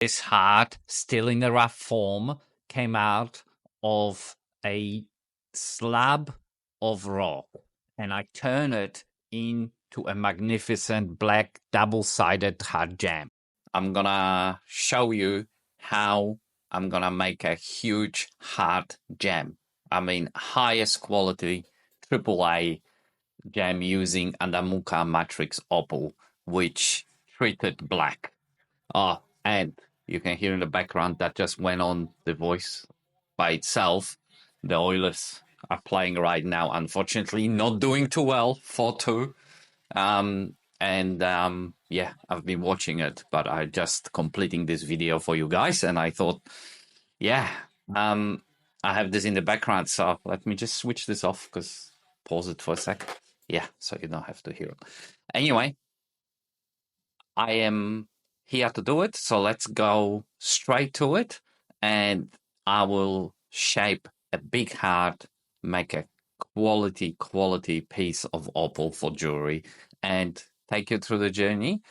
This heart, still in the rough form, came out of a slab of rock, and I turned it into a magnificent black double-sided hard jam. I'm gonna show you how I'm gonna make a huge hard jam. I mean, highest quality AAA jam using Andamuka Matrix Opal, which treated black. Oh, and you can hear in the background that just went on the voice by itself. The Oilers are playing right now, unfortunately, not doing too well, 4-2. Yeah, I've been watching it, but I just completing this video for you guys, and I thought, yeah, I have this in the background, so let me just switch this off, because pause it for a sec. Yeah, so you don't have to hear it. Anyway, I am here to do it, so let's go straight to it, and I will shape a big heart, make a quality piece of opal for jewelry, and take you through the journey.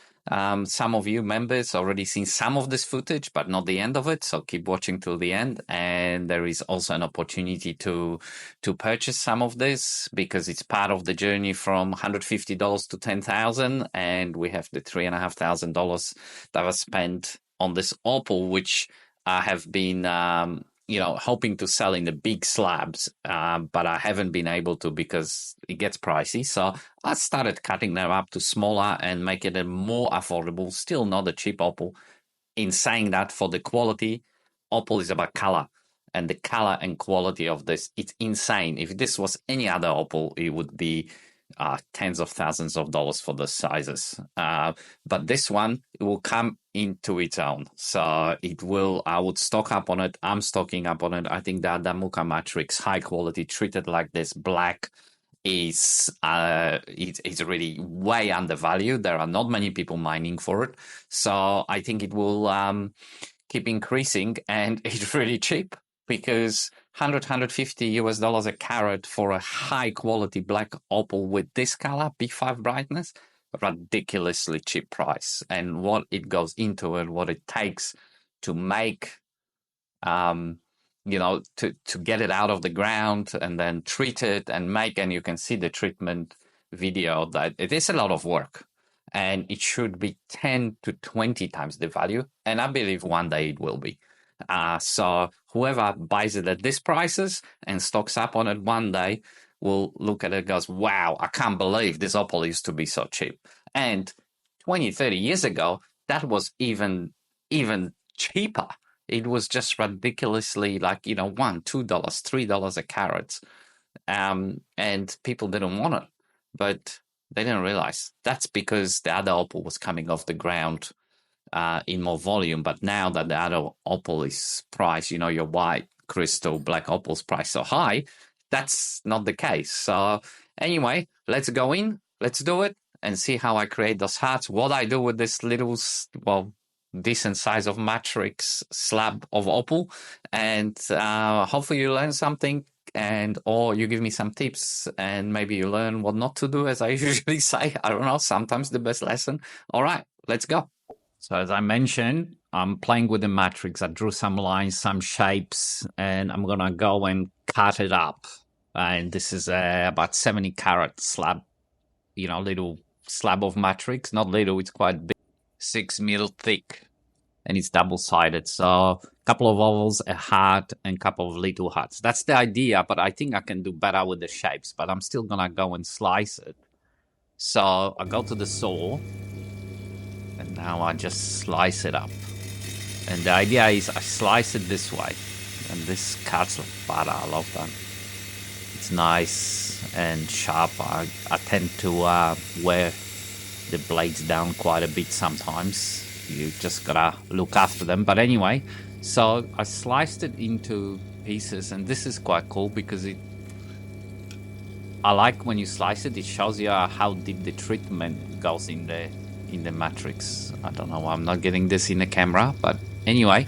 Some of you members already seen some of this footage, but not the end of it, so keep watching till the end. And there is also an opportunity to purchase some of this, because it's part of the journey from $150 to $10,000, and we have the $3,500 that was spent on this opal, which I have been hoping to sell in the big slabs, but I haven't been able to because it gets pricey. So I started cutting them up to smaller and making it more affordable. Still not a cheap opal. In saying that, for the quality, opal is about color. And the color and quality of this, it's insane. If this was any other opal, it would be tens of thousands of dollars for the sizes. But this one, it will come into its own. So it will, I would stock up on it. I'm stocking up on it. I think that the Muka Matrix, high quality, treated like this, black, is it's really way undervalued. There are not many people mining for it. So I think it will keep increasing, and it's really cheap, because 150 US dollars a carat for a high quality black opal with this color, B5 brightness, ridiculously cheap price. And what it goes into it, what it takes to make, to get it out of the ground and then treat it and make, and you can see the treatment video, that it is a lot of work. And it should be 10 to 20 times the value. And I believe one day it will be. So whoever buys it at these prices and stocks up on it one day will look at it and goes, wow, I can't believe this opal used to be so cheap. And 20, 30 years ago, that was even cheaper. It was just ridiculously like, $1, $2, $3 a carat. And people didn't want it. But they didn't realize that's because the other opal was coming off the ground in more volume. But now that the other opal is priced, your white crystal black opal's priced so high, that's not the case. So anyway, let's go in, let's do it, and see how I create those hearts. What I do with this little, decent size of matrix slab of opal, and hopefully you learn something, and or you give me some tips, and maybe you learn what not to do, as I usually say. I don't know, sometimes the best lesson. All right, let's go. So as I mentioned, I'm playing with the matrix. I drew some lines, some shapes, and I'm gonna go and cut it up. And this is about 70 carat slab, little slab of matrix. Not little, it's quite big, 6 mil thick, and it's double-sided. So a couple of ovals, a heart, and a couple of little hearts. That's the idea, but I think I can do better with the shapes, but I'm still gonna go and slice it. So I go to the saw, and now I just slice it up. And the idea is I slice it this way, and this cuts like butter. I love that. It's nice and sharp. I tend to wear the blades down quite a bit sometimes. You just gotta look after them. But anyway, so I sliced it into pieces, and this is quite cool because I like when you slice it, it shows you how deep the treatment goes in the matrix. I don't know why I'm not getting this in the camera, but anyway,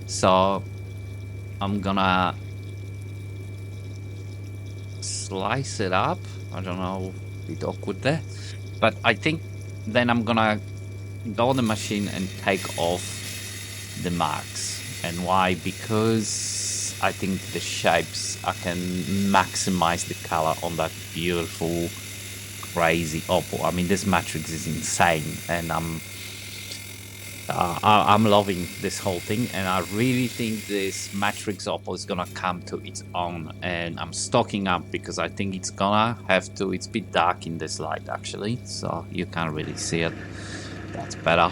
so I'm gonna slice it up. I don't know, a bit awkward there, but I think then I'm gonna go on the machine and take off the marks. And why? Because I think the shapes, I can maximize the color on that beautiful, crazy opal. I mean, this matrix is insane, and I'm loving this whole thing, and I really think this matrix opal is gonna come to its own. And I'm stocking up because I think it's gonna have to. It's a bit dark in this light actually, so you can't really see it. That's better.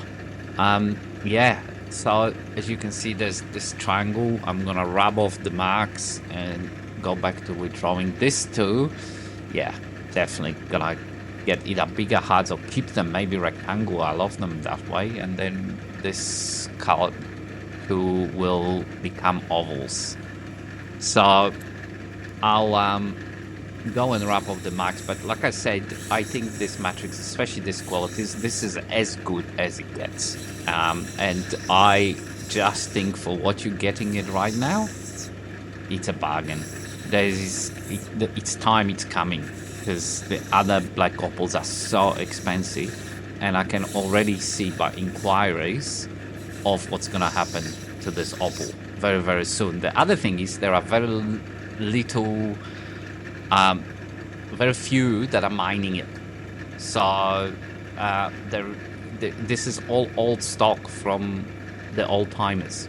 Yeah. So as you can see, there's this triangle. I'm gonna rub off the marks and go back to withdrawing this too. Yeah, definitely gonna get either bigger hearts or keep them maybe rectangular. I love them that way. And then this color too will become ovals. So I'll go and wrap off the marks. But like I said, I think this matrix, especially this qualities, this is as good as it gets. And I just think for what you're getting it right now, it's a bargain. It's time, it's coming, because the other black opals are so expensive, and I can already see by inquiries of what's going to happen to this opal very, very soon. The other thing is there are very little, very few that are mining it. So this is all old stock from the old timers,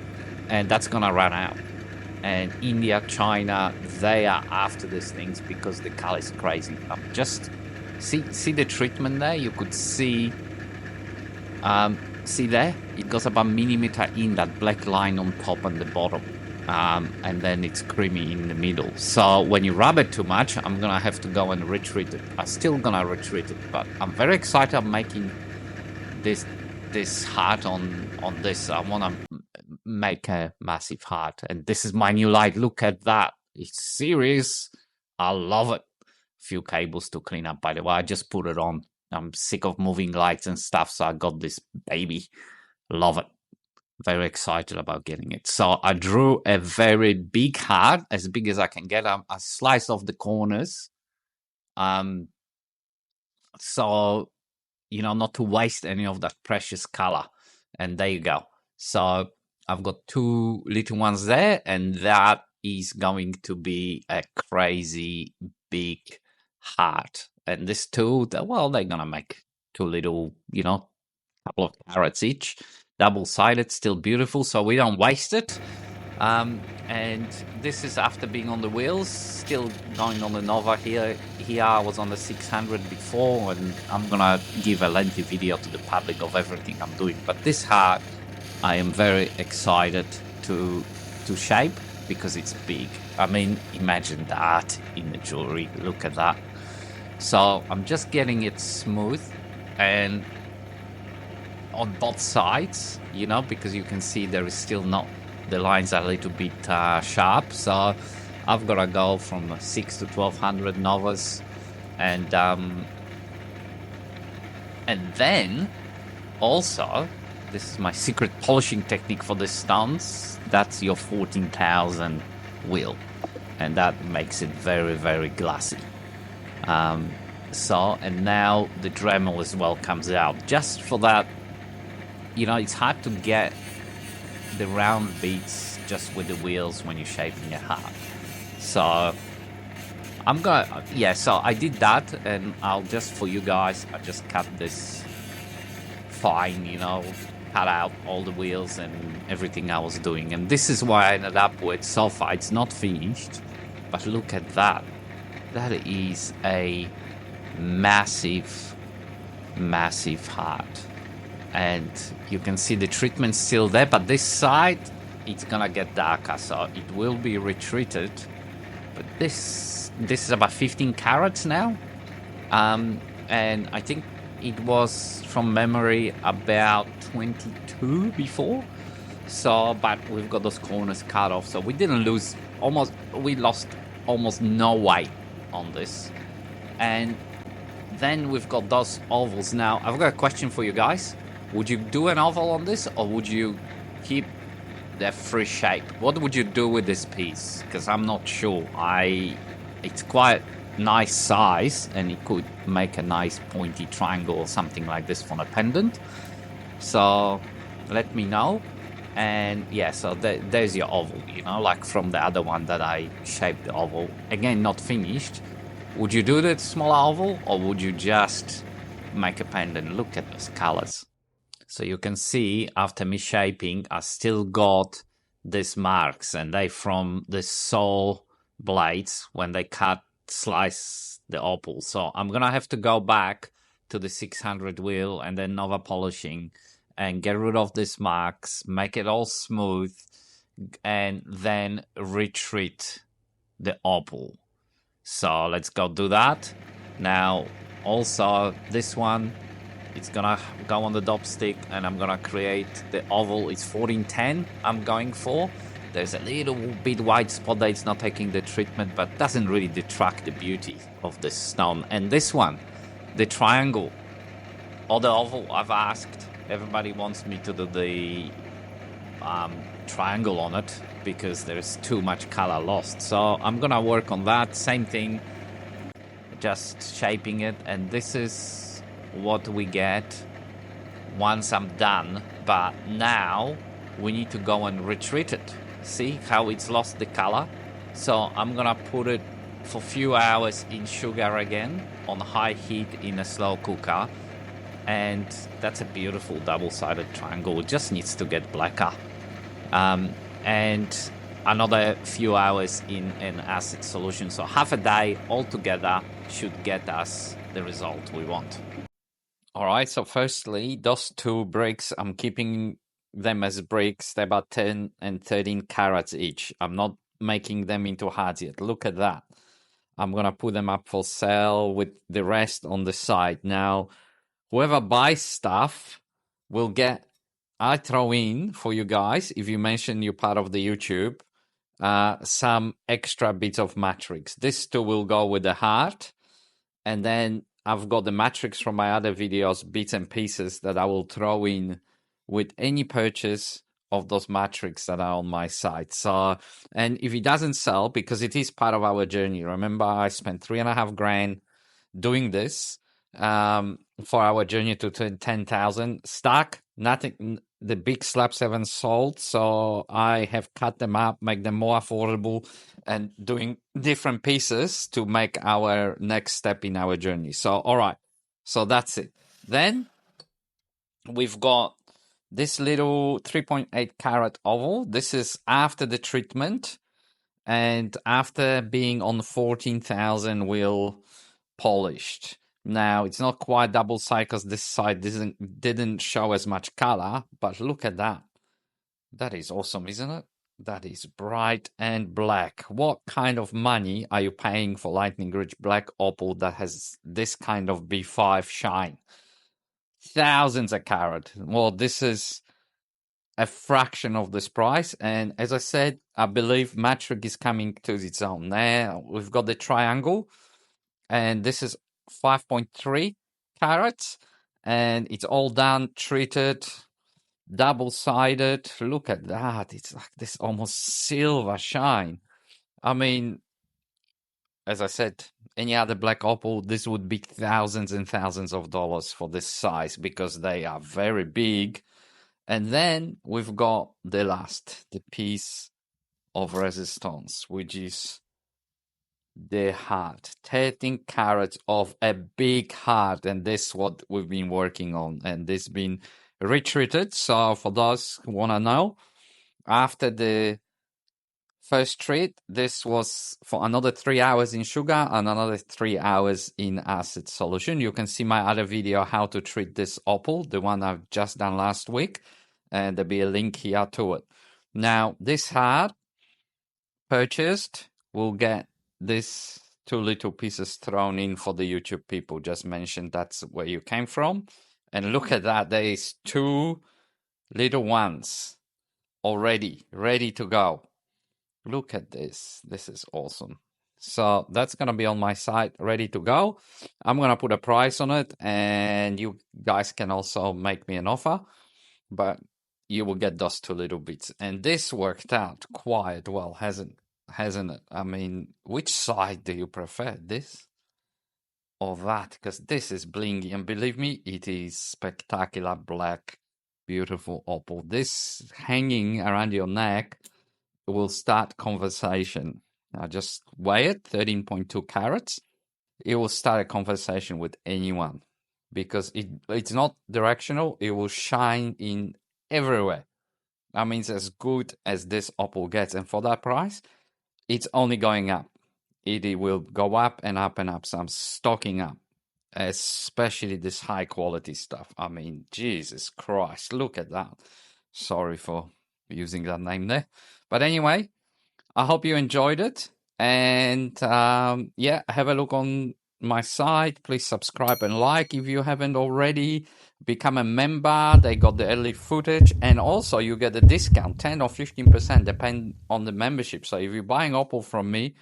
and that's going to run out. And India, China, they are after these things because the color is crazy. Just see the treatment there. You could see there, it goes about millimeter in that black line on top and the bottom, and then it's creamy in the middle. So when you rub it too much, I'm gonna have to go and retreat it. I'm still gonna retreat it, but I'm very excited. I'm making this heart on this. I want to make a massive heart, and this is my new light. Look at that, it's serious. I love it. Few cables to clean up, by the way. I just put it on. I'm sick of moving lights and stuff, so I got this baby. Love it. Very excited about getting it. So I drew a very big heart, as big as I can get. I sliced off the corners, so not to waste any of that precious color. And there you go. So I've got two little ones there, and that is going to be a crazy big heart. And this two, well, they're gonna make two little, couple of carats each, double-sided, still beautiful, so we don't waste it. And this is after being on the wheels, still going on the Nova here. Here I was on the 600 before, and I'm gonna give a lengthy video to the public of everything I'm doing. But this heart, I am very excited to shape because it's big. I mean, imagine that in the jewelry. Look at that. So I'm just getting it smooth and on both sides, because you can see there is still not, the lines are a little bit sharp. So I've got to go from 6 to 1200 Novas, and then also, this is my secret polishing technique for the stones. That's your 14,000 wheel, and that makes it very, very glassy. And now the Dremel as well comes out. Just for that, it's hard to get the round beats just with the wheels when you're shaping a heart. So so I did that, and I'll just, for you guys, I just cut this fine, cut out all the wheels and everything I was doing. And this is why I ended up with sulfur. It's not finished, but look at that. That is a massive, massive heart. And you can see the treatment still there, but this side, it's gonna get darker, so it will be retreated. But this is about 15 carats now. And I think it was, from memory, about 22 before. So, but we've got those corners cut off, so we lost almost no weight on this. And then we've got those ovals. Now, I've got a question for you guys. Would you do an oval on this, or would you keep the free shape? What would you do with this piece? Because I'm not sure. It's quite nice size, and it could make a nice pointy triangle or something like this for a pendant. So let me know. And yeah, so there's your oval, like from the other one that I shaped the oval. Again, not finished. Would you do the smaller oval, or would you just make a pendant? Look at those colors. So you can see after me shaping, I still got these marks, and they from the saw blades when they slice the opal. So I'm gonna have to go back to the 600 wheel and then Nova polishing and get rid of these marks, make it all smooth, and then retreat the opal. So let's go do that. Now, also this one, it's gonna go on the dop stick, and I'm gonna create the oval. It's 1410 I'm going for. There's a little bit white spot that it's not taking the treatment, but doesn't really detract the beauty of the stone. And this one, the triangle or the oval, I've asked. Everybody wants me to do the triangle on it because there's too much color lost. So I'm gonna work on that. Same thing, just shaping it, and this is what we get once I'm done. But now we need to go and retreat it. See how it's lost the color? So I'm gonna put it for a few hours in sugar again on high heat in a slow cooker, and that's a beautiful double-sided triangle. It just needs to get blacker. And another few hours in an acid solution. So half a day altogether should get us the result we want. All right, so firstly, those two bricks, I'm keeping them as bricks. They're about 10 and 13 carats each. I'm not making them into hearts yet. Look at that. I'm going to put them up for sale with the rest on the side. Now, whoever buys stuff will get, I throw in for you guys, if you mention you're part of the YouTube, some extra bits of matrix. This two will go with the heart, and then I've got the matrix from my other videos, bits and pieces that I will throw in with any purchase of those matrix that are on my site. So, and if it doesn't sell, because it is part of our journey, remember I spent $3,500 doing this for our journey to 10,000 stock. Nothing, the big slabs haven't sold, so I have cut them up, make them more affordable, and doing different pieces to make our next step in our journey. So, all right, so that's it. Then we've got this little 3.8 carat oval. This is after the treatment and after being on 14,000 wheel polished. Now it's not quite double side because this side didn't show as much color, but look at that. That is awesome, isn't it? That is bright and black. What kind of money are you paying for lightning rich black opal that has this kind of B5 shine? Thousands a carat. Well, this is a fraction of this price, and as I said, I believe matrix is coming to its own. Now we've got the triangle, and this is 5.3 carats, and it's all done, treated, double-sided. Look at that. It's like this almost silver shine. I mean, as I said, any other black opal, this would be thousands and thousands of dollars for this size because they are very big. And then we've got the piece of resistance, which is the heart. 13 carats of a big heart, and this is what we've been working on, and this been retreated. So for those who want to know, after the first treat, this was for another 3 hours in sugar and another 3 hours in acid solution. You can see my other video how to treat this opal, the one I've just done last week, and there'll be a link here to it. Now this heart purchased will get this two little pieces thrown in for the YouTube people. Just mentioned that's where you came from. And look at that. There is two little ones already ready to go. Look at this. This is awesome. So that's going to be on my site, ready to go. I'm going to put a price on it, and you guys can also make me an offer. But you will get those two little bits. And this worked out quite well, hasn't it? I mean, which side do you prefer, this or that? Because this is blingy, and believe me, it is spectacular black beautiful opal. This hanging around your neck will start conversation. Now just weigh it, 13.2 carats. It will start a conversation with anyone because it's not directional. It will shine in everywhere. I mean, it's as good as this opal gets. And for that price, it's only going up. It will go up and up and up. So I'm stocking up, especially this high quality stuff. I mean, Jesus Christ, look at that. Sorry for using that name there. But anyway, I hope you enjoyed it. And yeah, have a look on my site. Please subscribe and like if you haven't already. Become a member. They got the early footage. And also you get a discount, 10 or 15%, depend on the membership. So if you're buying Opal from me,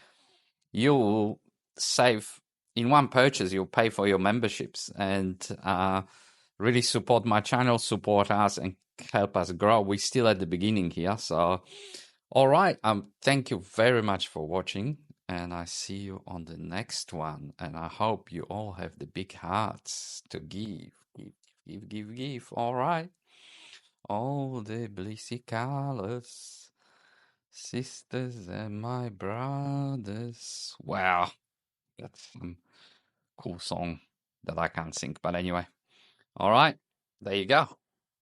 you'll save in one purchase. You'll pay for your memberships and really support my channel, support us, and help us grow. We're still at the beginning here. So all right. Thank you very much for watching, and I see you on the next one. And I hope you all have the big hearts to give, give, give, give, give. All right. All the blissy colors, sisters and my brothers. Wow, that's some cool song that I can't sing. But anyway, all right. There you go.